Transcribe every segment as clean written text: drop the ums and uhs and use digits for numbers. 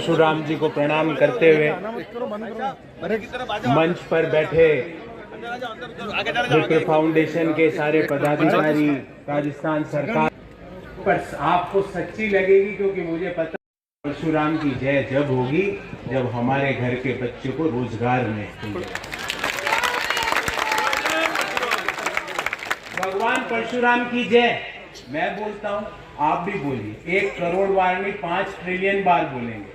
परशुराम जी को प्रणाम करते हुए मंच पर बैठे विप्र फाउंडेशन के सारे पदाधिकारी, राजस्थान सरकार पर आपको सच्ची लगेगी, क्योंकि मुझे पता परशुराम की जय जब होगी जब हमारे घर के बच्चों को रोजगार मिलेगा। भगवान परशुराम की जय मैं बोलता हूं, आप भी बोलिए। 1 करोड़ बार नहीं, 5 ट्रिलियन बार बोलेंगे,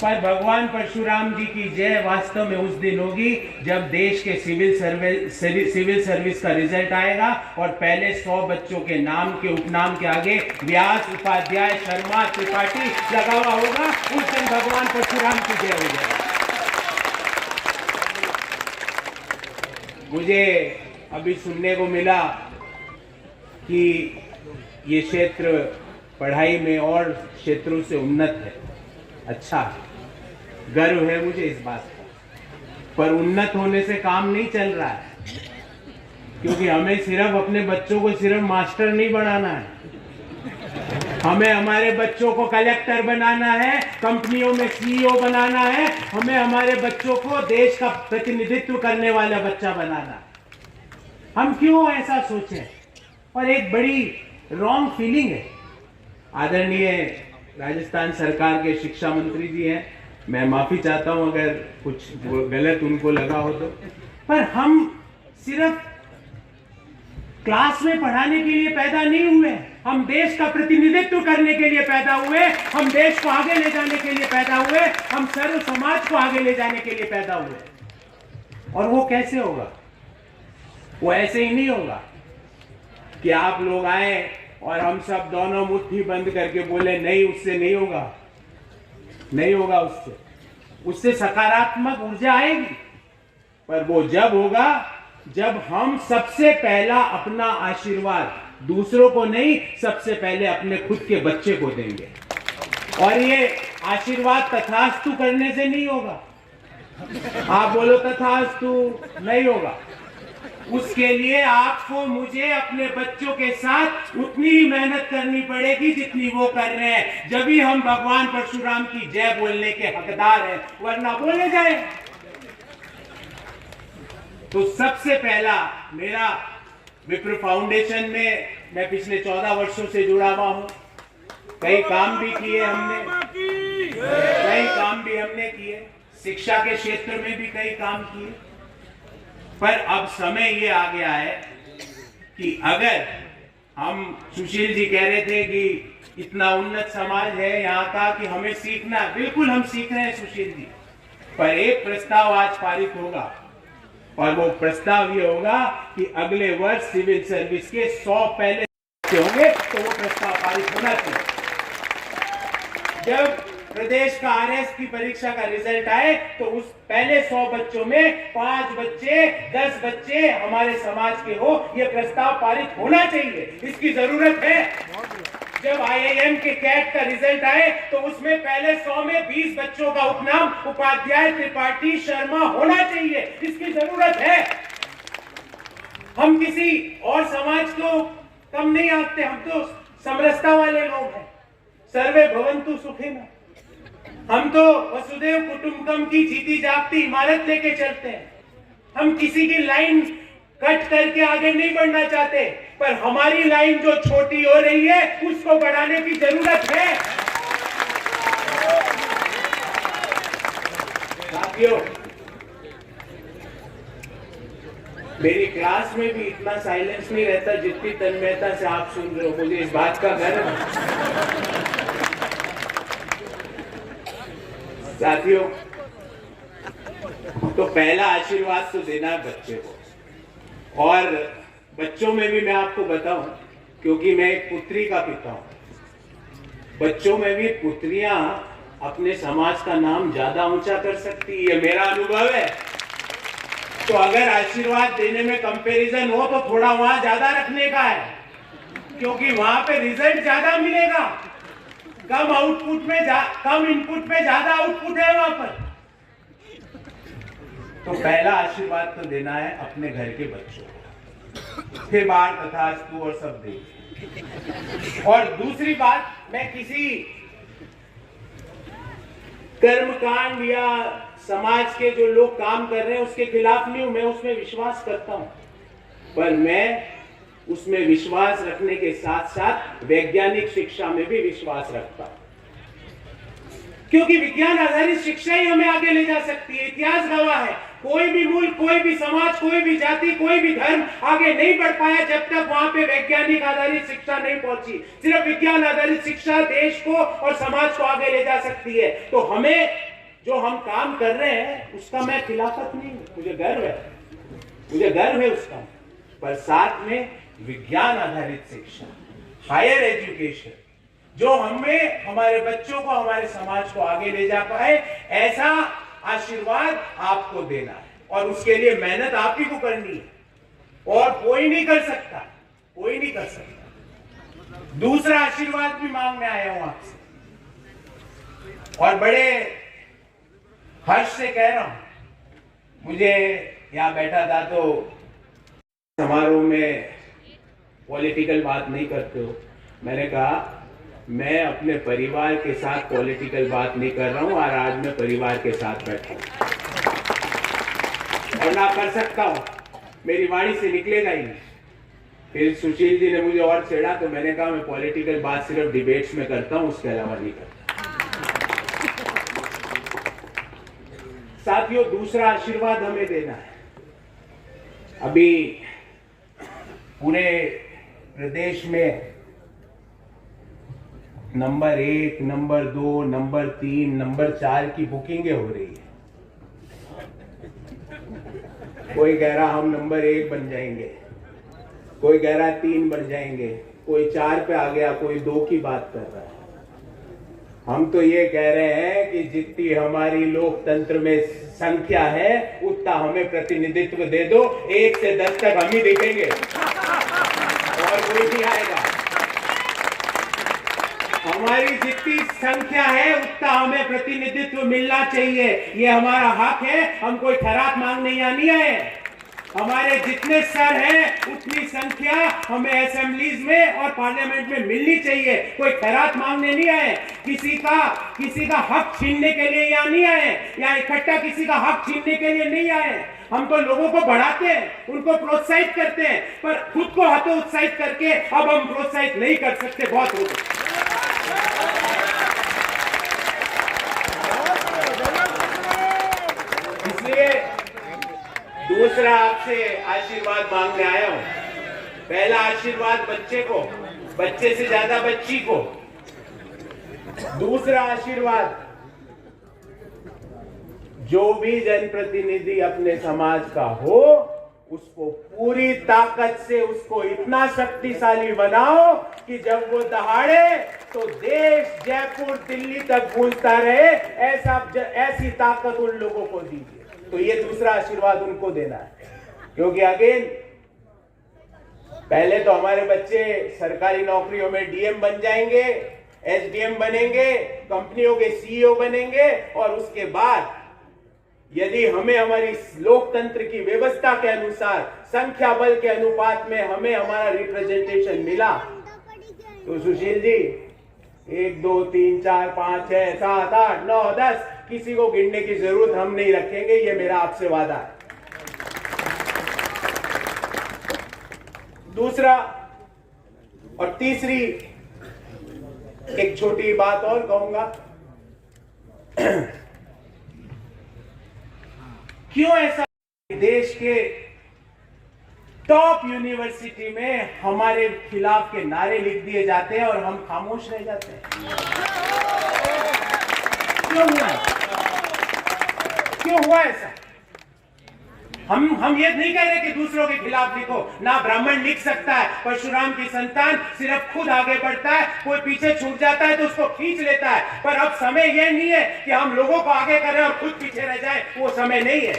पर भगवान परशुराम जी की जय वास्तव में उस दिन होगी जब देश के सिविल सर्विस का रिजल्ट आएगा और पहले 100 बच्चों के नाम के उपनाम के आगे व्यास, उपाध्याय, शर्मा, त्रिपाठी लगा हुआ होगा। उस दिन भगवान परशुराम की जय हो जाएगी। मुझे अभी सुनने को मिला कि ये क्षेत्र पढ़ाई में और क्षेत्रों से उन्नत है। अच्छा, गर्व है मुझे इस बात का, पर उन्नत होने से काम नहीं चल रहा है, क्योंकि हमें सिर्फ अपने बच्चों को सिर्फ मास्टर नहीं बनाना है, हमें हमारे बच्चों को कलेक्टर बनाना है, कंपनियों में सीईओ बनाना है, हमें हमारे बच्चों को देश का प्रतिनिधित्व करने वाला बच्चा बनाना है। हम क्यों ऐसा सोचें? और एक बड़ी रॉन्ग फीलिंग है। आदरणीय राजस्थान सरकार के शिक्षा मंत्री जी हैं, मैं माफी चाहता हूं अगर कुछ गलत उनको लगा हो तो, पर हम सिर्फ क्लास में पढ़ाने के लिए पैदा नहीं हुए, हम देश का प्रतिनिधित्व करने के लिए पैदा हुए, हम देश को आगे ले जाने के लिए पैदा हुए, हम सर्व समाज को आगे ले जाने के लिए पैदा हुए। और वो कैसे होगा? वो ऐसे ही नहीं होगा कि आप लोग आए और हम सब दोनों मुट्ठी बंद करके बोले नहीं, उससे नहीं होगा, नहीं होगा। उससे सकारात्मक ऊर्जा आएगी, पर वो जब होगा जब हम सबसे पहला अपना आशीर्वाद दूसरों को नहीं, सबसे पहले अपने खुद के बच्चे को देंगे। और ये आशीर्वाद तथास्तु करने से नहीं होगा। आप बोलो तथास्तु, नहीं होगा। उसके लिए आपको मुझे अपने बच्चों के साथ उतनी ही मेहनत करनी पड़ेगी जितनी वो कर रहे हैं, जब भी हम भगवान परशुराम की जय बोलने के हकदार हैं, वरना बोले जाए। तो सबसे पहला मेरा विप्र फाउंडेशन में मैं पिछले 14 वर्षों से जुड़ा हुआ हूं। कई काम भी किए हमने किए, शिक्षा के क्षेत्र में भी कई काम किए। पर अब समय ये आ गया है कि अगर हम, सुशील जी कह रहे थे कि इतना उन्नत समाज है यहाँ का कि हमें सीखना, बिल्कुल हम सीख रहे हैं सुशील जी, पर एक प्रस्ताव आज पारित होगा, और वो प्रस्ताव ये होगा कि अगले वर्ष सिविल सर्विस के 100 पहले होंगे, तो वो प्रस्ताव पारित होना चाहिए। जब प्रदेश का आरएस की परीक्षा का रिजल्ट आए तो उस पहले 100 बच्चों में 5 बच्चे, 10 बच्चे हमारे समाज के हो, ये प्रस्ताव पारित होना चाहिए, इसकी जरूरत है। जब आईआईएम के कैट का रिजल्ट आए तो उसमें पहले 100 में 20 बच्चों का उपनाम उपाध्याय, त्रिपाठी, शर्मा होना चाहिए, इसकी जरूरत है। हम किसी और समाज को कम नहीं आंकते, हम तो समरसता वाले लोग हैं। सर्वे भवन्तु सुखिनः। हम तो वसुदेव कुटुंबकम की जीती जागती इमारत लेके चलते हैं। हम किसी की लाइन कट करके आगे नहीं बढ़ना चाहते, पर हमारी लाइन जो छोटी हो रही है उसको बढ़ाने की जरूरत है। साथियों, मेरी क्लास में भी इतना साइलेंस नहीं रहता जितनी तन्मयता से आप सुन रहे हो, मुझे इस बात का गर्व है। साथियों, तो पहला आशीर्वाद तो देना बच्चे को, और बच्चों में भी मैं आपको बताऊं, क्योंकि मैं एक पुत्री का पिता हूं, बच्चों में भी पुत्रियां अपने समाज का नाम ज्यादा ऊंचा कर सकती, ये मेरा अनुभव है। तो अगर आशीर्वाद देने में कंपैरिजन हो तो थोड़ा वहां ज्यादा रखने का है, क्योंकि वहां पे रिजल्ट ज्यादा मिलेगा। कम आउटपुट में कम इनपुट में ज्यादा आउटपुट है वहां पर। तो पहला आशीर्वाद तो देना है अपने घर के बच्चों को, फिर बाहर तथास्तु और सब देंगे। और दूसरी बात, मैं किसी कर्मकांड या समाज के जो लोग काम कर रहे हैं उसके खिलाफ नहीं हूं, मैं उसमें विश्वास करता हूं, पर मैं उसमें विश्वास रखने के साथ साथ वैज्ञानिक शिक्षा में भी विश्वास रखता हूं, क्योंकि विज्ञान आधारित शिक्षा ही हमें आगे ले जा सकती है। इतिहास गवाह है, कोई भी मुल्क, कोई भी समाज, कोई भी जाति, कोई भी धर्म आगे नहीं बढ़ पाया जब तक वहां पे वैज्ञानिक आधारित शिक्षा नहीं पहुंची। सिर्फ विज्ञान आधारित शिक्षा देश को और समाज को आगे ले जा सकती है। तो हमें जो हम काम कर रहे हैं उसका मैं खिलाफत नहीं, मुझे गर्व है उसका, पर साथ में विज्ञान आधारित शिक्षा, हायर एजुकेशन, जो हमें, हमारे बच्चों को, हमारे समाज को आगे ले जा पाए, ऐसा आशीर्वाद आपको देना है और उसके लिए मेहनत आप ही को करनी है और कोई नहीं कर सकता। दूसरा आशीर्वाद भी मांगने आया हूं आपसे और बड़े हर्ष से कह रहा हूं। मुझे यहां बैठा था तो समारोह में पॉलिटिकल बात नहीं करते हो, मैंने कहा मैं अपने परिवार के साथ पॉलिटिकल बात नहीं कर रहा हूं और आज मैं परिवार के साथ बैठा हूं और ना कर सकता हूं, मेरी वाणी से निकलेगा ही नहीं। फिर सुशील जी ने मुझे और छेड़ा तो मैंने कहा मैं पॉलिटिकल बात सिर्फ डिबेट्स में करता हूं, उसके अलावा नहीं करता। साथियों, दूसरा आशीर्वाद हमें देना है। अभी पूरे प्रदेश में नंबर 1, नंबर 2, नंबर 3, नंबर 4 की बुकिंगें हो रही है। कोई कह रहा हम नंबर 1 बन जाएंगे, कोई कह रहा 3 बन जाएंगे, कोई 4 पे आ गया, कोई 2 की बात कर रहा है। हम तो ये कह रहे हैं कि जितनी हमारी लोकतंत्र में संख्या है उतना हमें प्रतिनिधित्व दे दो, 1 से 10 तक हम ही दिखेंगे और कोई नहीं आएगा। हमारी जितनी संख्या है उतना हमें प्रतिनिधित्व मिलना चाहिए, ये हमारा हक है। हम कोई खैरात मांगने यहाँ नहीं आए। हमारे जितने सर हैं उतनी संख्या हमें असेंबलीज में और पार्लियामेंट में मिलनी चाहिए, कोई खैरात मांगने नहीं आए, किसी का हक छीनने के लिए यहाँ नहीं आए, या इकट्ठा किसी का हक छीनने के लिए नहीं आए। हम तो लोगों को बढ़ाते हैं, उनको प्रोत्साहित करते हैं, पर खुद को हतोत्साहित करके अब हम प्रोत्साहित नहीं कर सकते। बहुत हो गया। इसलिए दूसरा आपसे आशीर्वाद मांगने आया हूं। पहला आशीर्वाद बच्चे को, बच्चे से ज्यादा बच्ची को। दूसरा आशीर्वाद, जो भी जनप्रतिनिधि अपने समाज का हो उसको पूरी ताकत से उसको इतना शक्तिशाली बनाओ कि जब वो दहाड़े तो देश, जयपुर, दिल्ली तक गूंजता रहे, ऐसी ताकत उन लोगों को दीजिए। तो ये दूसरा आशीर्वाद उनको देना है, क्योंकि अगेन पहले तो हमारे बच्चे सरकारी नौकरियों में डीएम बन जाएंगे, एसडीएम बनेंगे, कंपनियों के सीईओ बनेंगे, और उसके बाद यदि हमें हमारी लोकतंत्र की व्यवस्था के अनुसार संख्या बल के अनुपात में हमें हमारा रिप्रेजेंटेशन मिला तो सुशील जी 1, 2, 3, 4, 5, 6, 7, 8, 9, 10 किसी को गिनने की जरूरत हम नहीं रखेंगे, ये मेरा आपसे वादा है। दूसरा और तीसरी एक छोटी बात और कहूंगा। क्यों ऐसा देश के टॉप यूनिवर्सिटी में हमारे खिलाफ के नारे लिख दिए जाते हैं और हम खामोश रह जाते हैं? क्यों हुआ ऐसा? हम ये नहीं कह रहे कि दूसरों के खिलाफ लिखो, ना ब्राह्मण लिख सकता है, परशुराम की संतान सिर्फ खुद आगे बढ़ता है, कोई पीछे छूट जाता है तो उसको खींच लेता है। पर अब समय यह नहीं है कि हम लोगों को आगे करें और खुद पीछे रह जाए, वो समय नहीं है।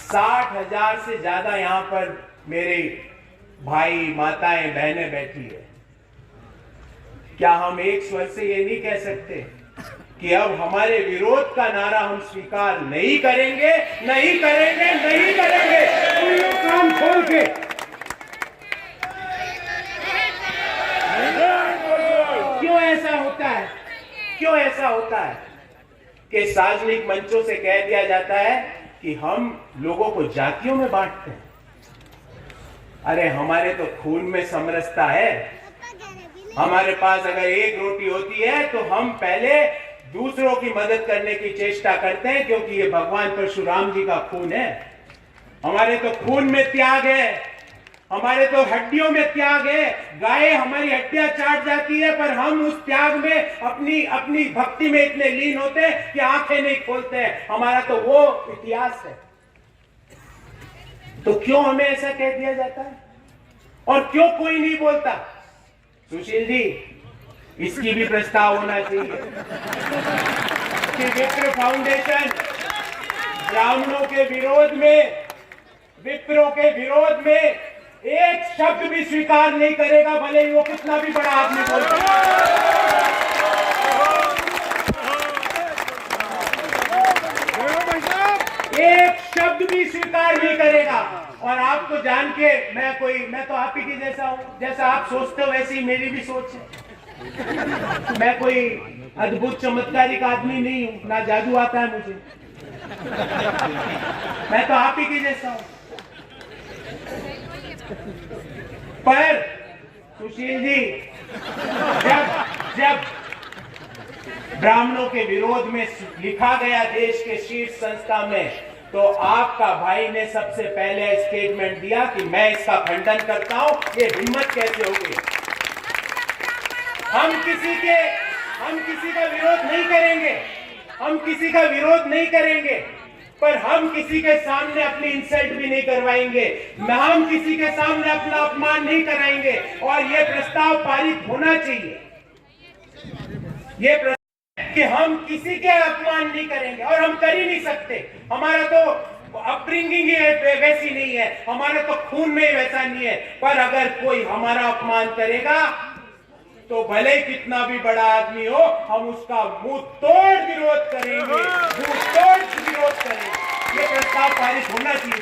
60,000 से ज्यादा यहां पर मेरे भाई, माताएं, बहनें बैठी है। क्या हम एक स्वर से ये नहीं कह सकते कि अब हमारे विरोध का नारा हम स्वीकार नहीं करेंगे, नहीं करेंगे, नहीं करेंगे? कान खोल के क्यों ऐसा होता है? क्यों ऐसा होता है कि सार्वजनिक मंचों से कह दिया जाता है कि हम लोगों को जातियों में बांटते हैं? अरे हमारे तो खून में समरसता है। हमारे पास अगर एक रोटी होती है तो हम पहले दूसरों की मदद करने की चेष्टा करते हैं, क्योंकि ये भगवान परशुराम जी का खून है। हमारे तो खून में त्याग है, हमारे तो हड्डियों में त्याग है। गाय हमारी हड्डियां चाट जाती है, पर हम उस त्याग में अपनी अपनी भक्ति में इतने लीन होते हैं कि आंखें नहीं खोलते हैं। हमारा तो वो इतिहास है। तो क्यों हमें ऐसा कह दिया जाता है और क्यों कोई नहीं बोलता? सुशील जी, इसकी भी प्रस्ताव होना चाहिए कि विप्र फाउंडेशन ब्राह्मणों के विरोध में, विप्रों के विरोध में एक शब्द भी स्वीकार नहीं करेगा, भले ही वो कितना भी बड़ा आदमी बोलता है। एक शब्द भी स्वीकार नहीं करेगा। और आपको जान के मैं तो आप ही की जैसा हूं, जैसा आप सोचते हो वैसी मेरी भी सोच है। मैं कोई अद्भुत चमत्कारिक आदमी नहीं हूं, ना जादू आता है मुझे। मैं तो आप ही की जैसा हूं। पर सुशील जी, जब ब्राह्मणों के विरोध में लिखा गया देश के शीर्ष संस्था में, तो आपका भाई ने सबसे पहले स्टेटमेंट दिया कि मैं इसका खंडन करता हूं। ये हिम्मत कैसे हो गई? हम किसी का विरोध नहीं करेंगे, हम किसी का विरोध नहीं करेंगे, पर हम किसी के सामने अपनी इंसल्ट भी नहीं करवाएंगे, हम किसी के सामने अपना अपमान नहीं कराएंगे। और यह प्रस्ताव पारित होना चाहिए, यह प्रस्ताव कि हम किसी के अपमान नहीं करेंगे, और हम कर ही नहीं सकते। हमारा तो अपब्रिंगिंग ही वैसी नहीं है, हमारे तो खून में वैसा नहीं है। पर अगर कोई हमारा अपमान करेगा तो भले कितना भी बड़ा आदमी हो, हम उसका मुंह तोड़ विरोध करेंगे, मुंह तोड़ विरोध करेंगे। ये प्रस्ताव पारित होना चाहिए।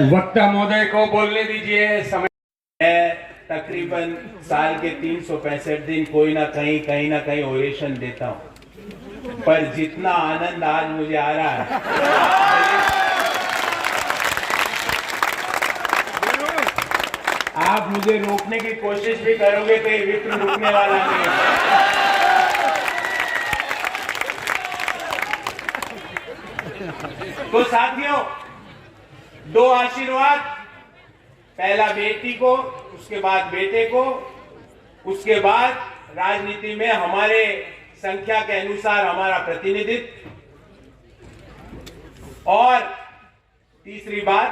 वक्ता महोदय को बोलने दीजिए। समय तकरीबन साल के 365 दिन कोई ना कहीं ओरेशन देता हूं, पर जितना आनंद आज मुझे आ रहा है, आप मुझे रोकने की कोशिश भी करोगे तो ये विप्र रुकने वाला नहीं है। तो साथियों, दो आशीर्वाद, पहला बेटी को, उसके बाद बेटे को, उसके बाद राजनीति में हमारे संख्या के अनुसार हमारा प्रतिनिधित्व, और तीसरी बात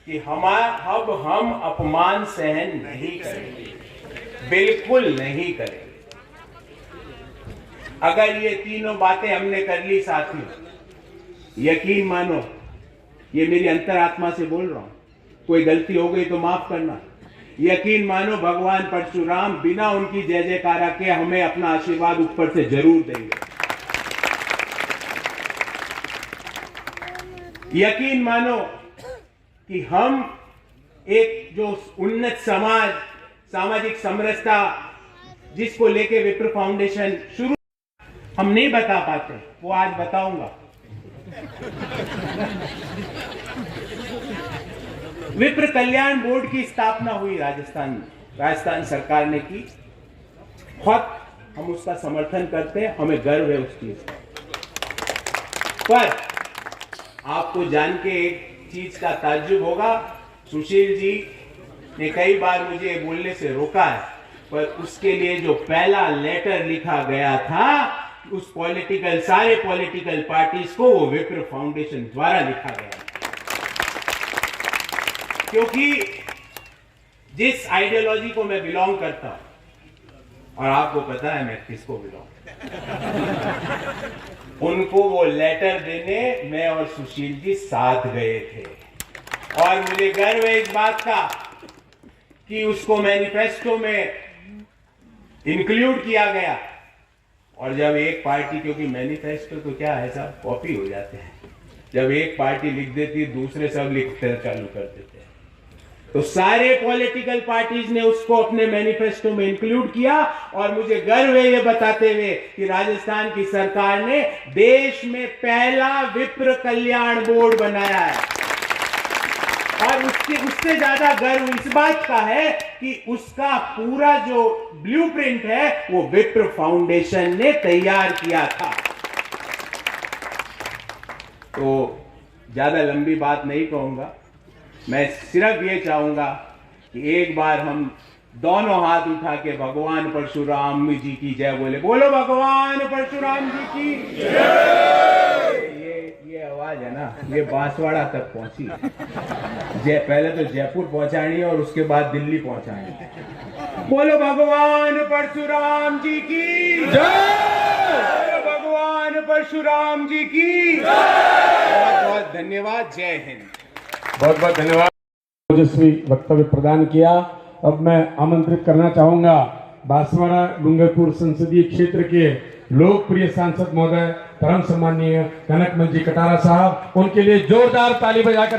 कि अब हम अपमान सहन नहीं करेंगे, बिल्कुल नहीं करेंगे। अगर ये तीनों बातें हमने कर ली साथियों, यकीन मानो, ये मेरी अंतरात्मा से बोल रहा हूं, कोई गलती हो गई तो माफ करना। यकीन मानो भगवान परशुराम बिना उनकी जय जयकारा के हमें अपना आशीर्वाद ऊपर से जरूर देंगे। यकीन मानो कि हम एक जो उन्नत समाज, सामाजिक समरसता जिसको लेके विप्र फाउंडेशन शुरू, हम नहीं बता पाते, वो आज बताऊंगा। विप्र कल्याण बोर्ड की स्थापना हुई राजस्थान सरकार ने की। बहुत हम उसका समर्थन करते हैं, हमें गर्व है उस चीज का। पर आपको जान के एक चीज का ताज्जुब होगा, सुशील जी ने कई बार मुझे बोलने से रोका है, पर उसके लिए जो पहला लेटर लिखा गया था, उस सारे पॉलिटिकल पार्टीज को वो विप्र फाउंडेशन द्वारा लिखा गया, क्योंकि जिस आइडियोलॉजी को मैं बिलोंग करता हूं, और आपको पता है मैं किसको बिलोंग, उनको वो लेटर देने मैं और सुशील जी साथ गए थे। और मुझे गर्व है इस बात का कि उसको मैनिफेस्टो में इंक्लूड किया गया। और जब एक पार्टी, क्योंकि मैनिफेस्टो तो क्या है साहब, कॉपी हो जाते हैं, जब एक पार्टी लिख देती है दूसरे सब लिखते चालू कर देते हैं। तो सारे पॉलिटिकल पार्टीज ने उसको अपने मैनिफेस्टो में इंक्लूड किया और मुझे गर्व है ये बताते हुए कि राजस्थान की सरकार ने देश में पहला विप्र कल्याण बोर्ड बनाया है। और उससे ज्यादा गर्व इस बात का है कि उसका पूरा जो ब्लूप्रिंट है वो विप्र फाउंडेशन ने तैयार किया था। तो ज्यादा लंबी बात नहीं कहूंगा, मैं सिर्फ ये चाहूंगा कि एक बार हम दोनों हाथ उठा के भगवान परशुराम जी की जय बोले। बोलो भगवान परशुराम जी की जय। ये आवाज है ना, ये बांसवाड़ा तक पहुंची। पहले तो जयपुर पहुंचानी है और उसके बाद दिल्ली पहुंचानी है। बोलो भगवान परशुराम जी की जय। भगवान परशुराम जी की बहुत बहुत धन्यवाद। जय हिंद। बहुत बहुत धन्यवाद। ओजस्वी वक्तव्य प्रदान किया। अब मैं आमंत्रित करना चाहूंगा बांसवाड़ा डूंगरपुर संसदीय क्षेत्र के लोकप्रिय सांसद महोदय परम सम्माननीय कनकमल जी कटारा साहब, उनके लिए जोरदार ताली बजाकर